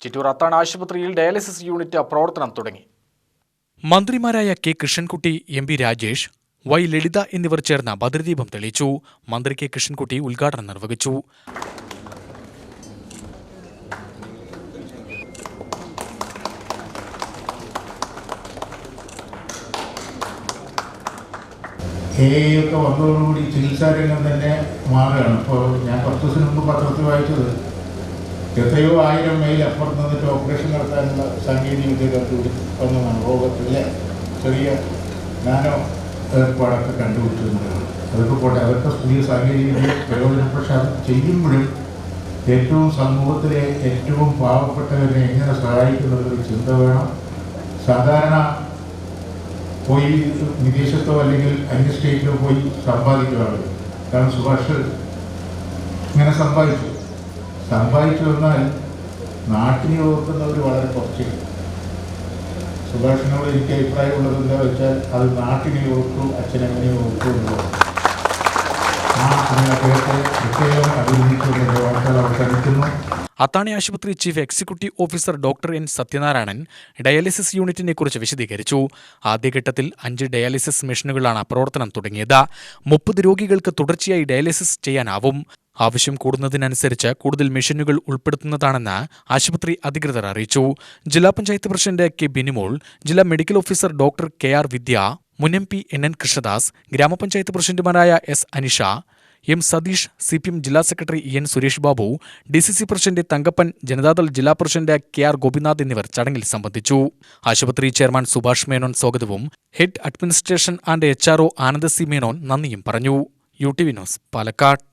ചിറ്റൂർ അത്താണ ആശുപത്രിയിൽ dialysis unit പ്രവർത്തനം തുടങ്ങി. മന്ത്രിമാരായ K Krishnankutty, M P Rajesh, Y Lalitha എന്നിവർ ചേർന്ന് ഭദ്രദീപം തെളിയിച്ചു. മന്ത്രി കെ കൃഷ്ണൻകുട്ടി ഉദ്ഘാടനം നിർവഹിച്ചു. ഒക്കെ വന്നതോടുകൂടി ചികിത്സാരംഗം തന്നെ മാറുകയാണ്. ഇപ്പോൾ ഞാൻ 10 ദിവസം മുമ്പ് പത്രത്തിൽ വായിച്ചത് എത്രയോ 1000 മൈൽ അപ്പുറത്ത് നിന്നിട്ട് ഓപ്പറേഷൻ നടത്താനുള്ള സാങ്കേതിക വിദ്യകൾക്ക് വന്നതാണ്. രോഗത്തിലെ ചെറിയ നാനോ ഏർപ്പാടൊക്കെ കണ്ടുപിടിച്ചിരുന്നതാണ്. അതൊക്കെ പോട്ടെ, അതൊക്കെ പുതിയ സാങ്കേതിക വിദ്യ പ്രയോജനം. പക്ഷെ അത് ചെയ്യുമ്പോഴും ഏറ്റവും സമൂഹത്തിലെ ഏറ്റവും പാവപ്പെട്ടവരെ എങ്ങനെ സഹായിക്കുന്നതൊരു ചിന്ത വേണം. സാധാരണ പോയി വിദേശത്തോ അല്ലെങ്കിൽ അന്യ സ്റ്റേറ്റിലോ പോയി സമ്പാദിക്കുകയാണ്. കാരണം സുഭാഷ് ഇങ്ങനെ സമ്പാദിച്ചു വന്നാൽ നാട്ടിനെ ഓർക്കുന്നവർ വളരെ കുറച്ച്. സുഭാഷിനോട് എനിക്ക് അഭിപ്രായമുള്ളത് എന്താ വെച്ചാൽ അത് നാട്ടിനെ ഓർത്തു, അച്ഛനമ്മനെ ഓർത്തു എന്നുള്ളത്. ആ അദ്ദേഹത്തെ പ്രത്യേകം അഭിനന്ദിച്ചുകൊണ്ട് വാർത്തകൾ അവസാനിക്കുന്നു. അത്താണി ആശുപത്രി chief executive officer doctor N Sathyanarayanan dialysis യൂണിറ്റിനെ കുറിച്ച് വിശദീകരിച്ചു. ആദ്യഘട്ടത്തിൽ 5 ഡയാലിസിസ് മെഷീനുകളാണ് പ്രവർത്തനം തുടങ്ങിയത്. 30 രോഗികൾക്ക് തുടർച്ചയായി ഡയാലിസിസ് ചെയ്യാനാവും. ആവശ്യം കൂടുന്നതിനനുസരിച്ച് കൂടുതൽ മെഷീനുകൾ ഉൾപ്പെടുത്തുന്നതാണെന്ന് ആശുപത്രി അധികൃതർ അറിയിച്ചു. ജില്ലാ പഞ്ചായത്ത് പ്രസിഡന്റ് കെ ബിനിമോൾ, ജില്ലാ medical officer doctor KR Vidya, മുൻ MP NN കൃഷ്ണദാസ്, ഗ്രാമപഞ്ചായത്ത് പ്രസിഡന്റുമാരായ S Anisha, M Satheesh, CPM ജില്ലാ secretary EN Suresh Babu, DCC president Thankappan, Janata Dal ജില്ലാ പ്രസിഡന്റ് KR ഗോപിനാഥ് എന്നിവർ ചടങ്ങിൽ സംബന്ധിച്ചു. ആശുപത്രി ചെയർമാൻ സുഭാഷ് മേനോൻ സ്വാഗതവും head administration and HRO Anand C Menon നന്ദിയും പറഞ്ഞു. UTV news, Palakkad.